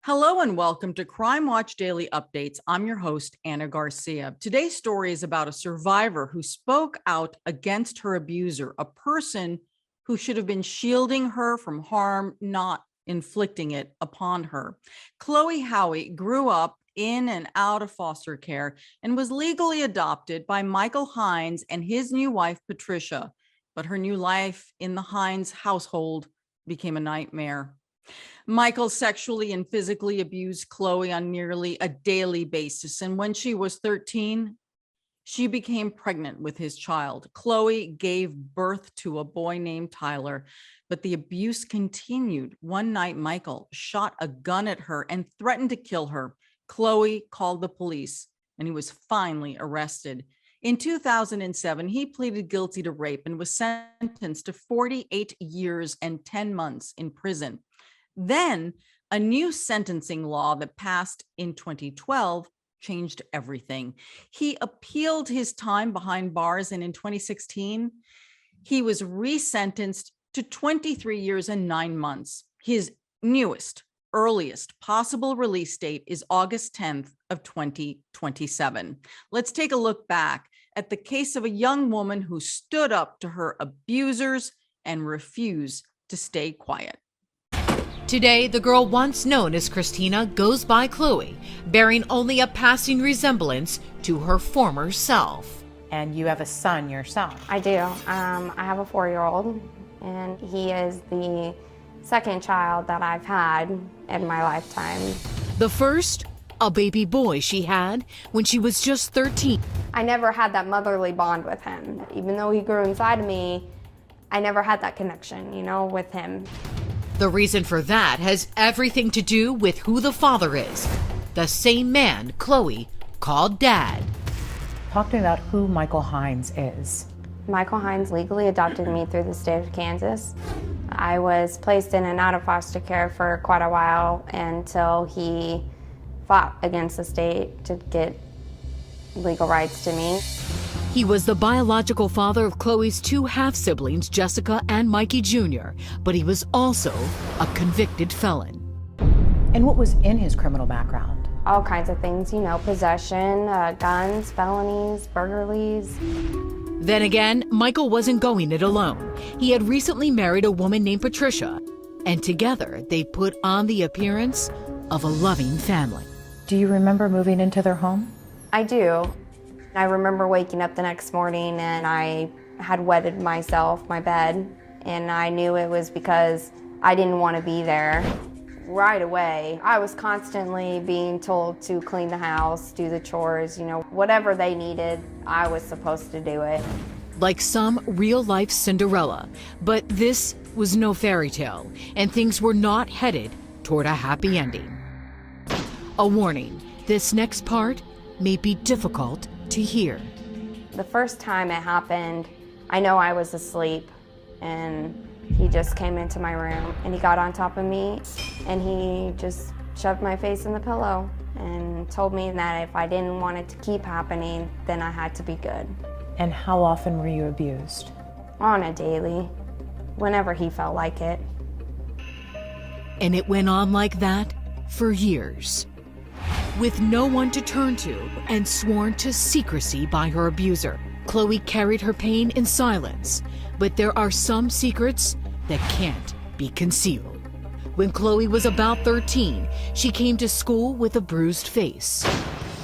Hello and welcome to Crime Watch Daily Updates. I'm your host, Anna Garcia. Today's story is about a survivor who spoke out against her abuser, a person who should have been shielding her from harm, not inflicting it upon her. Chloe Howey grew up in and out of foster care and was legally adopted by Michael Hines and his new wife, Patricia. But her new life in the Hines household became a nightmare. Michael sexually and physically abused Chloe on nearly a daily basis. And when she was 13, she became pregnant with his child. Chloe gave birth to a boy named Tyler, but the abuse continued. One night, Michael shot a gun at her and threatened to kill her. Chloe called the police, and he was finally arrested. In 2007, he pleaded guilty to rape and was sentenced to 48 years and 10 months in prison. Then a new sentencing law that passed in 2012 changed everything. He appealed his time behind bars, and in 2016, he was resentenced to 23 years and 9 months. His newest, earliest possible release date is August 10th of 2027. Let's take a look back at the case of a young woman who stood up to her abusers and refused to stay quiet. Today, the girl once known as Christina goes by Chloe, bearing only a passing resemblance to her former self. And you have a son yourself. I do. I have a 4-year-old, and he is the second child that I've had in my lifetime. The first, a baby boy she had when she was just 13. I never had that motherly bond with him. Even though he grew inside of me, I never had that connection, with him. The reason for that has everything to do with who the father is. The same man Chloe called Dad. Talk to me about who Michael Hines is. Michael Hines legally adopted me through the state of Kansas. I was placed in and out of foster care for quite a while until he fought against the state to get legal rights to me. He was the biological father of Chloe's 2 half-siblings, Jessica and Mikey Jr., but he was also a convicted felon. And what was in his criminal background? All kinds of things, possession, guns, felonies, burglaries. Then again, Michael wasn't going it alone. He had recently married a woman named Patricia, and together they put on the appearance of a loving family. Do you remember moving into their home? I do. I remember waking up the next morning and I had wetted myself, my bed, and I knew it was because I didn't want to be there. Right away, I was constantly being told to clean the house, do the chores, whatever they needed, I was supposed to do it. Like some real-life Cinderella, but this was no fairy tale, and things were not headed toward a happy ending. A warning, this next part may be difficult to hear. The first time it happened, I know I was asleep, and he just came into my room and he got on top of me and he just shoved my face in the pillow and told me that if I didn't want it to keep happening, then I had to be good. And how often were you abused? On a daily, whenever he felt like it. And it went on like that for years. With no one to turn to and sworn to secrecy by her abuser, Chloe carried her pain in silence. But there are some secrets that can't be concealed. When Chloe was about 13, she came to school with a bruised face.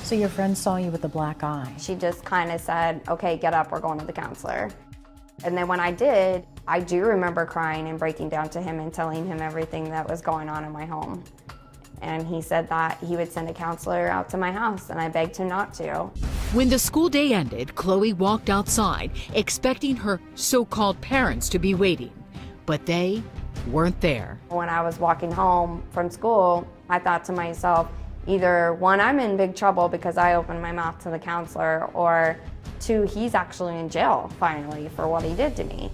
So your friend saw you with a black eye. She just kind of said, okay, get up, we're going to the counselor. And then when I did, I do remember crying and breaking down to him and telling him everything that was going on in my home. And he said that he would send a counselor out to my house, and I begged him not to. When the school day ended, Chloe walked outside, expecting her so-called parents to be waiting. But they weren't there. When I was walking home from school, I thought to myself, either one, I'm in big trouble because I opened my mouth to the counselor, or two, he's actually in jail finally for what he did to me.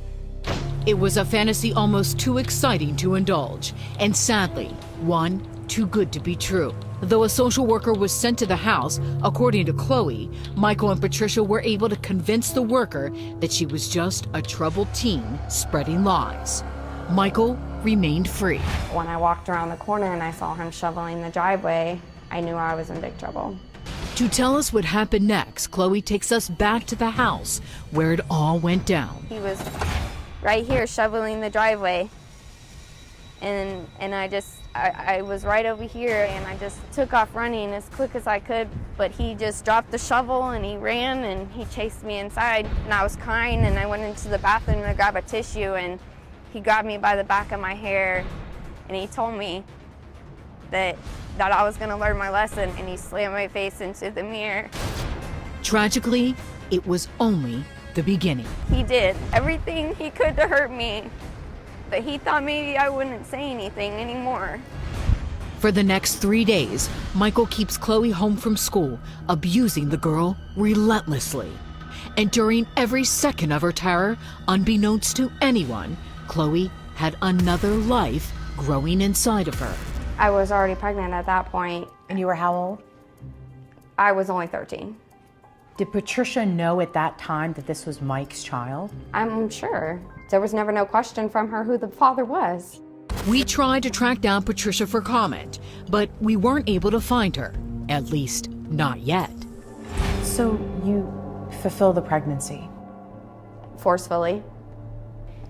It was a fantasy almost too exciting to indulge, and sadly, one too good to be true. Though a social worker was sent to the house, according to Chloe, Michael and Patricia were able to convince the worker that she was just a troubled teen spreading lies. Michael remained free. When I walked around the corner and I saw him shoveling the driveway, I knew I was in big trouble. To tell us what happened next, Chloe takes us back to the house where it all went down. He was right here shoveling the driveway, and I was right over here, and I just took off running as quick as I could, but he just dropped the shovel and he ran and he chased me inside, and I was crying, and I went into the bathroom to grab a tissue, and he grabbed me by the back of my hair and he told me that I was gonna learn my lesson, and he slammed my face into the mirror. Tragically, it was only the beginning. He did everything he could to hurt me, but he thought maybe I wouldn't say anything anymore. For the next 3 days, Michael keeps Chloe home from school, abusing the girl relentlessly. And during every second of her terror, unbeknownst to anyone, Chloe had another life growing inside of her. I was already pregnant at that point. And you were how old? I was only 13. Did Patricia know at that time that this was Mike's child? I'm sure. There was never no question from her who the father was. We tried to track down Patricia for comment, but we weren't able to find her, at least not yet. So you fulfilled the pregnancy. Forcefully.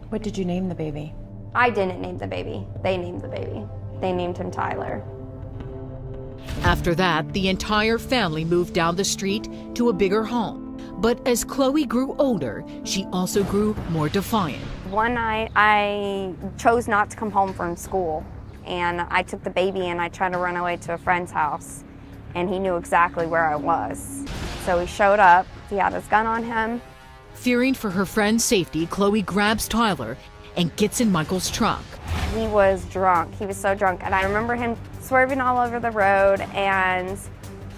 What did you name the baby? I didn't name the baby. They named the baby. They named him Tyler. After that, the entire family moved down the street to a bigger home. But as Chloe grew older, she also grew more defiant. One night, I chose not to come home from school, and I took the baby and I tried to run away to a friend's house, and he knew exactly where I was. So he showed up, he had his gun on him. Fearing for her friend's safety, Chloe grabs Tyler and gets in Michael's truck. He was drunk. He was so drunk. And I remember him swerving all over the road, and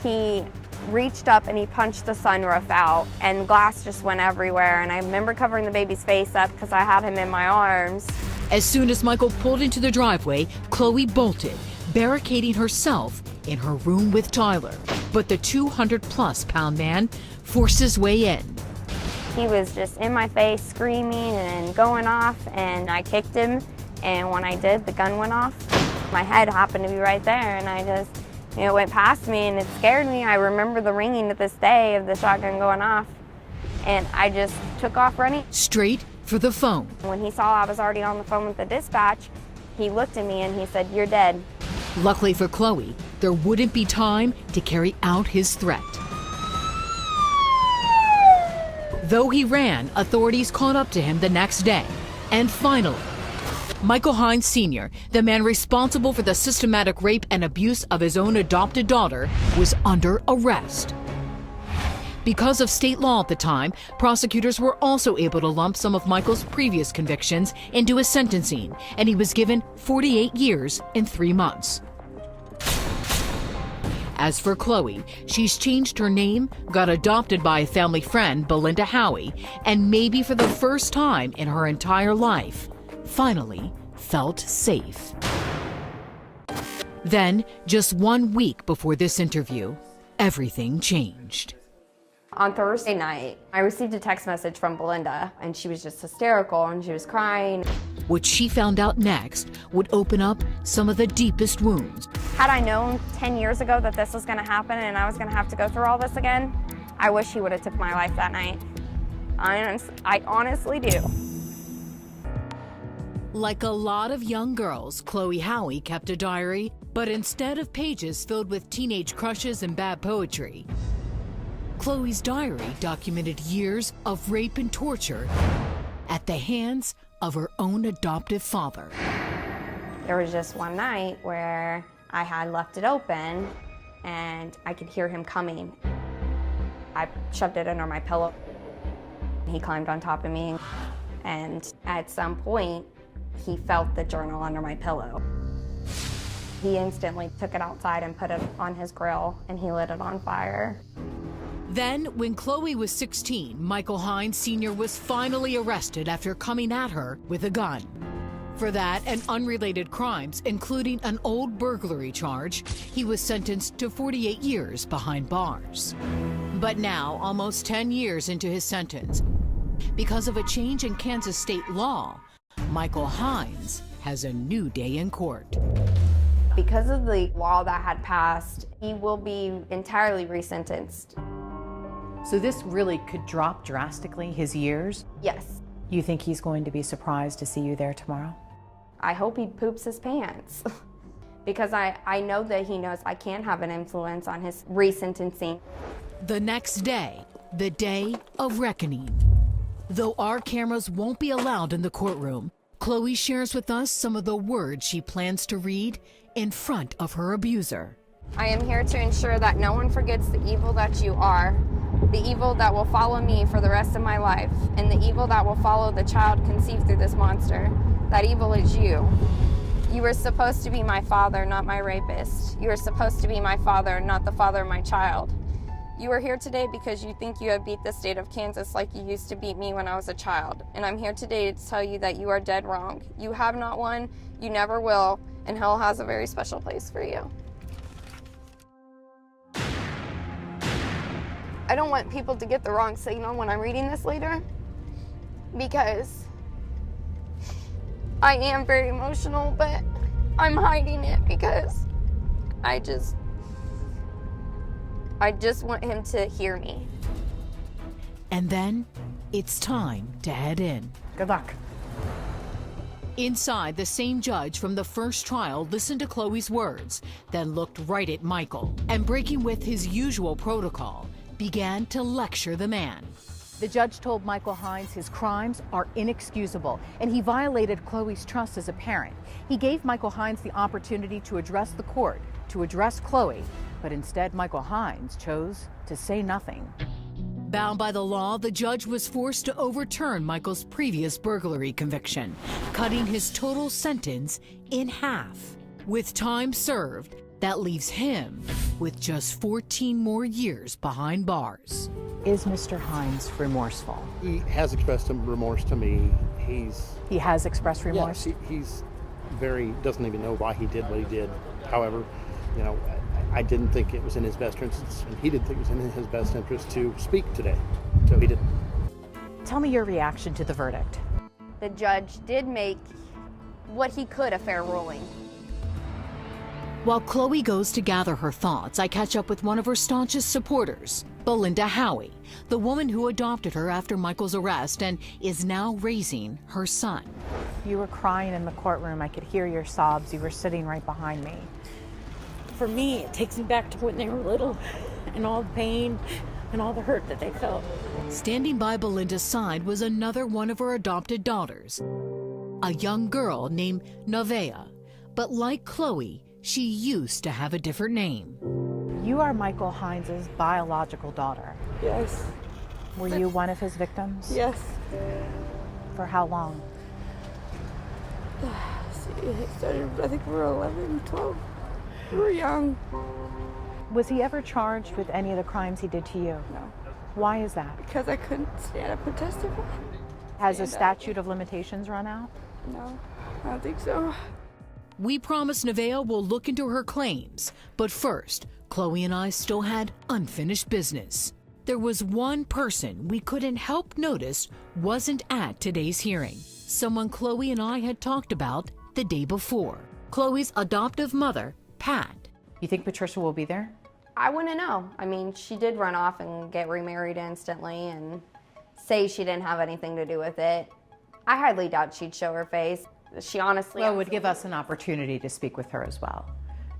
he reached up and he punched the sunroof out, and glass just went everywhere. And I remember covering the baby's face up because I had him in my arms. As soon as Michael pulled into the driveway, Chloe bolted, barricading herself in her room with Tyler. But the 200-plus-pound man forced his way in. He was just in my face, screaming and going off, and I kicked him. And when I did, the gun went off. My head happened to be right there, and I just, it went past me, and it scared me. I remember the ringing to this day of the shotgun going off, and I just took off running. Straight for the phone. When he saw I was already on the phone with the dispatch, he looked at me and he said, "You're dead." Luckily for Chloe, there wouldn't be time to carry out his threat. Though he ran, authorities caught up to him the next day. And finally, Michael Hines Sr., the man responsible for the systematic rape and abuse of his own adopted daughter, was under arrest. Because of state law at the time, prosecutors were also able to lump some of Michael's previous convictions into his sentencing, and he was given 48 years and 3 months. As for Chloe, she's changed her name, got adopted by a family friend, Belinda Howey, and maybe for the first time in her entire life, finally felt safe. Then, just 1 week before this interview, everything changed. On Thursday night, I received a text message from Belinda, and she was just hysterical, and she was crying. What she found out next would open up some of the deepest wounds. Had I known 10 years ago that this was gonna happen and I was gonna have to go through all this again, I wish he would have took my life that night. I honestly do. Like a lot of young girls, Chloe Howey kept a diary, but instead of pages filled with teenage crushes and bad poetry, Chloe's diary documented years of rape and torture at the hands of her own adoptive father. There was just one night where I had left it open and I could hear him coming. I shoved it under my pillow. He climbed on top of me, and at some point, he felt the journal under my pillow. He instantly took it outside and put it on his grill, and he lit it on fire. Then, when Chloe was 16, Michael Hines Sr. was finally arrested after coming at her with a gun. For that and unrelated crimes, including an old burglary charge, he was sentenced to 48 years behind bars. But now, almost 10 years into his sentence, because of a change in Kansas state law, Michael Hines has a new day in court. Because of the law that had passed, he will be entirely resentenced. So this really could drop drastically his years? Yes. You think he's going to be surprised to see you there tomorrow? I hope he poops his pants because I know that he knows I can't have an influence on his resentencing. The next day, the day of reckoning. Though our cameras won't be allowed in the courtroom, Chloe shares with us some of the words she plans to read in front of her abuser. I am here to ensure that no one forgets the evil that you are, the evil that will follow me for the rest of my life, and the evil that will follow the child conceived through this monster. That evil is you. You were supposed to be my father, not my rapist. You were supposed to be my father, not the father of my child. You are here today because you think you have beat the state of Kansas like you used to beat me when I was a child. And I'm here today to tell you that you are dead wrong. You have not won, you never will, and hell has a very special place for you. I don't want people to get the wrong signal when I'm reading this later, because I am very emotional, but I'm hiding it because I just want him to hear me. And then it's time to head in. Good luck. Inside, the same judge from the first trial listened to Chloe's words, then looked right at Michael, and breaking with his usual protocol, began to lecture the man. The judge told Michael Hines his crimes are inexcusable, and he violated Chloe's trust as a parent. He gave Michael Hines the opportunity to address the court, to address Chloe, but instead Michael Hines chose to say nothing. Bound by the law, the judge was forced to overturn Michael's previous burglary conviction, cutting his total sentence in half. With time served, that leaves him with just 14 more years behind bars. Is Mr. Hines remorseful? He has expressed some remorse to me. He has expressed remorse? Yes, he's doesn't even know why he did what he did. However, I didn't think it was in his best interest, and he didn't think it was in his best interest to speak today, so he didn't. Tell me your reaction to the verdict. The judge did make what he could a fair ruling. While Chloe goes to gather her thoughts, I catch up with one of her staunchest supporters, Belinda Howey, the woman who adopted her after Michael's arrest and is now raising her son. You were crying in the courtroom. I could hear your sobs. You were sitting right behind me. For me, it takes me back to when they were little and all the pain and all the hurt that they felt. Standing by Belinda's side was another one of her adopted daughters, a young girl named Nevaeh. But like Chloe, she used to have a different name. You are Michael Hines' biological daughter. Yes. Were you one of his victims? Yes. For how long? It started, I think we were 11, 12. We were young. Was he ever charged with any of the crimes he did to you? No. Why is that? Because I couldn't stand up and testify. Has the statute of limitations run out? No, I don't think so. We promised Nevaeh will look into her claims, but first, Chloe and I still had unfinished business. There was one person we couldn't help notice wasn't at today's hearing, someone Chloe and I had talked about the day before. Chloe's adoptive mother, Pat. You think Patricia will be there? I wouldn't know. I mean, she did run off and get remarried instantly and say she didn't have anything to do with it. I highly doubt she'd show her face. She honestly... Well, it would give us an opportunity to speak with her as well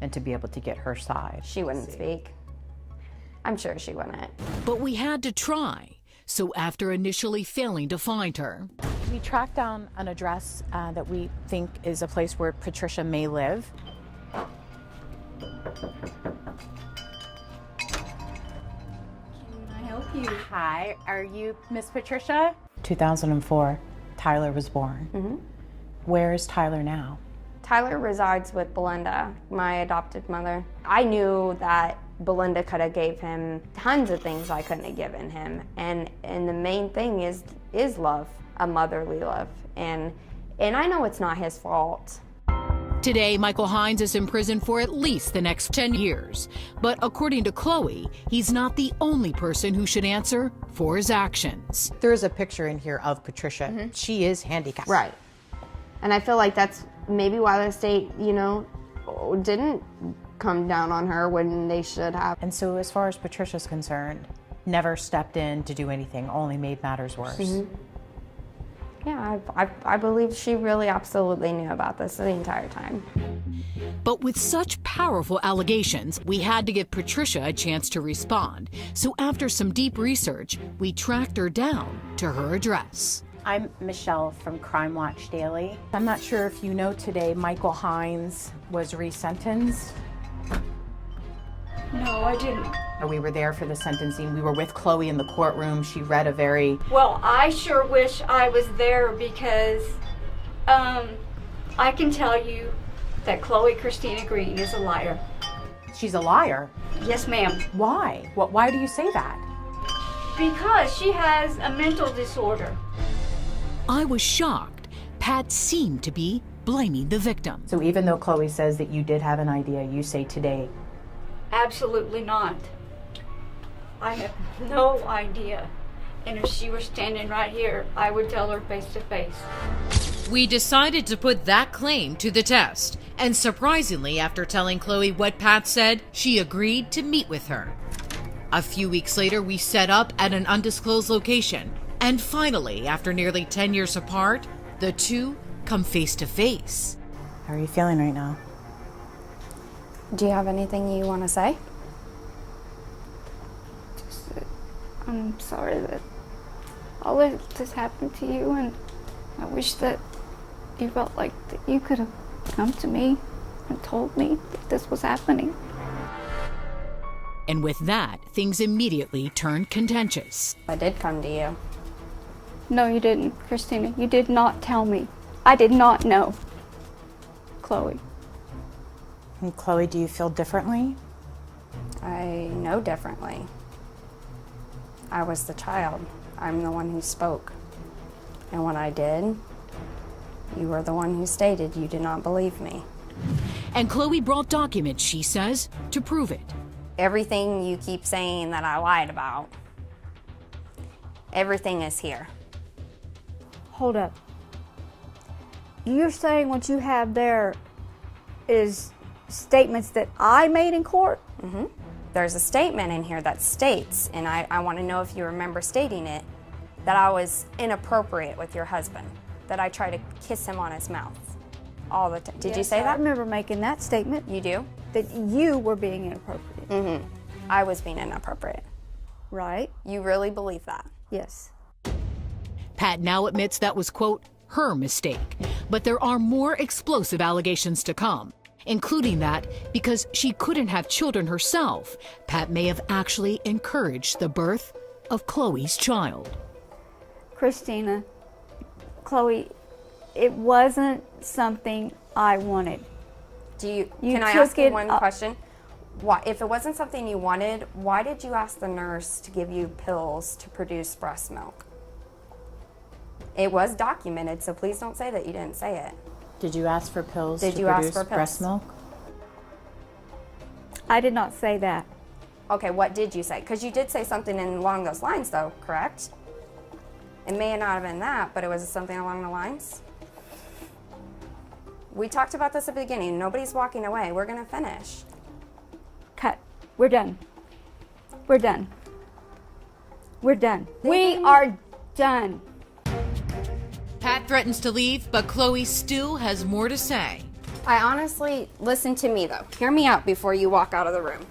and to be able to get her side. She wouldn't speak. I'm sure she wouldn't. But we had to try. So after initially failing to find her, we tracked down an address that we think is a place where Patricia may live. Can I help you? Hi, are you Miss Patricia? 2004, Tyler was born. Mm-hmm. Where is Tyler now? Tyler resides with Belinda, my adopted mother. I knew that Belinda could have gave him tons of things I couldn't have given him. And the main thing is love, a motherly love. And I know it's not his fault. today Michael Hines is in prison for at least the next 10 years. But according to Chloe, he's not the only person who should answer for his actions. There is a picture in here of Patricia. She is handicapped. Right. And I feel like that's maybe why the state, didn't come down on her when they should have. And so as far as Patricia's concerned, never stepped in to do anything, only made matters worse. Mm-hmm. Yeah, I believe she really absolutely knew about this the entire time. But with such powerful allegations, we had to give Patricia a chance to respond. So after some deep research, we tracked her down to her address. I'm Michelle from Crime Watch Daily. I'm not sure if you know today, Michael Hines was resentenced. No, I didn't. We were there for the sentencing. We were with Chloe in the courtroom. She read a very... Well, I sure wish I was there because I can tell you that Chloe Christina Green is a liar. She's a liar? Yes, ma'am. Why? Why do you say that? Because she has a mental disorder. I was shocked. Pat seemed to be blaming the victim. So even though Chloe says that you did have an idea, you say today... Absolutely not. I have no idea. And if she were standing right here, I would tell her face to face. We decided to put that claim to the test. And surprisingly, after telling Chloe what Pat said, she agreed to meet with her. A few weeks later, we set up at an undisclosed location. And finally, after nearly 10 years apart, the two come face to face. How are you feeling right now? Do you have anything you want to say? Just that I'm sorry that all of this happened to you, and I wish that you felt like that you could have come to me and told me that this was happening. And with that, things immediately turned contentious. I did come to you. No, you didn't, Christina. You did not tell me. I did not know. Chloe. And Chloe, do you feel differently? I know differently. I was the child. I'm the one who spoke. And when I did, you were the one who stated you did not believe me. And Chloe brought documents, she says, to prove it. Everything you keep saying that I lied about, everything is here. Hold up. You're saying what you have there is statements that I made in court? Mm-hmm. There's a statement in here that states, and I want to know if you remember stating it, that I was inappropriate with your husband, that I tried to kiss him on his mouth all the time. Did you say I that? remember making that statement. You do? That you were being inappropriate. Mm-hmm. I was being inappropriate. Right? You really believe that? Yes. Pat now admits that was, quote, her mistake. But there are more explosive allegations to come, including that because she couldn't have children herself, Pat may have actually encouraged the birth of Chloe's child. Christina, Chloe, it wasn't something I wanted. Can I ask you one question? Why, if it wasn't something you wanted, why did you ask the nurse to give you pills to produce breast milk? It was documented, so please don't say that you didn't say it. Did you ask for pills Did to you ask produce for pills? breast milk? I did not say that. Okay, what did you say? Because you did say something along those lines, though, correct? It may not have been that, but it was something along the lines. We talked about this at the beginning. Nobody's walking away. We're going to finish. Cut. We're done. We're done. We're done. We are done. Pat threatens to leave, but Chloe still has more to say. I honestly, listen to me though. Hear me out before you walk out of the room.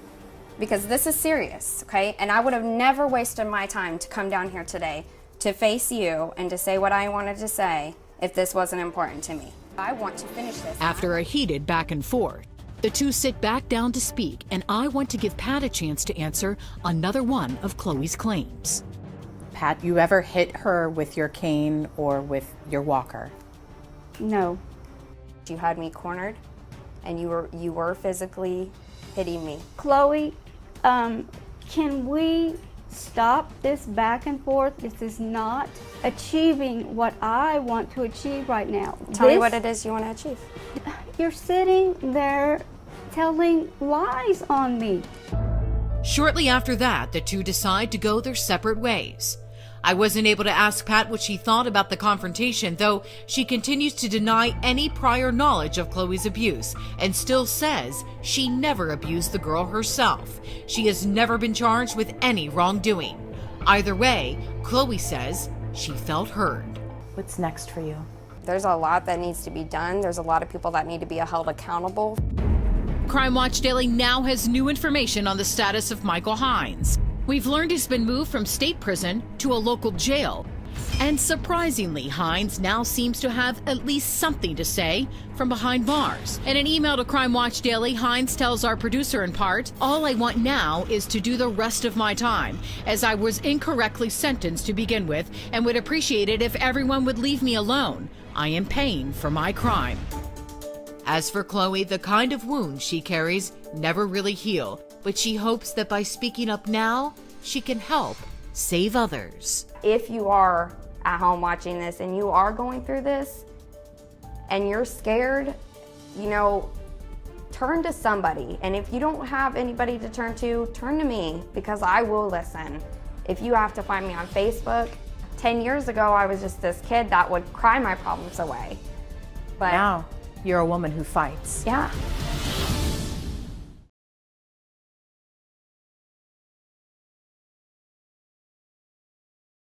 Because this is serious, okay? And I would have never wasted my time to come down here today to face you and to say what I wanted to say if this wasn't important to me. I want to finish this. After a heated back and forth, the two sit back down to speak, and I want to give Pat a chance to answer another one of Chloe's claims. Pat, you ever hit her with your cane or with your walker? No. You had me cornered, and you were physically hitting me. Chloe, can we stop this back and forth? This is not achieving what I want to achieve right now. Tell me what it is you want to achieve. You're sitting there telling lies on me. Shortly after that, the two decide to go their separate ways. I wasn't able to ask Pat what she thought about the confrontation, though she continues to deny any prior knowledge of Chloe's abuse and still says she never abused the girl herself. She has never been charged with any wrongdoing. Either way, Chloe says she felt heard. What's next for you? There's a lot that needs to be done. There's a lot of people that need to be held accountable. Crime Watch Daily now has new information on the status of Michael Hines. We've learned he's been moved from state prison to a local jail. And surprisingly, Hines now seems to have at least something to say from behind bars. In an email to Crime Watch Daily, Hines tells our producer in part, "All I want now is to do the rest of my time, as I was incorrectly sentenced to begin with, and would appreciate it if everyone would leave me alone. I am paying for my crime." As for Chloe, the kind of wounds she carries never really heal, but she hopes that by speaking up now, she can help save others. If you are at home watching this and you are going through this and you're scared, turn to somebody. And if you don't have anybody to turn to me, because I will listen. If you have to find me on Facebook, 10 years ago, I was just this kid that would cry my problems away. But Now, you're a woman who fights. yeah.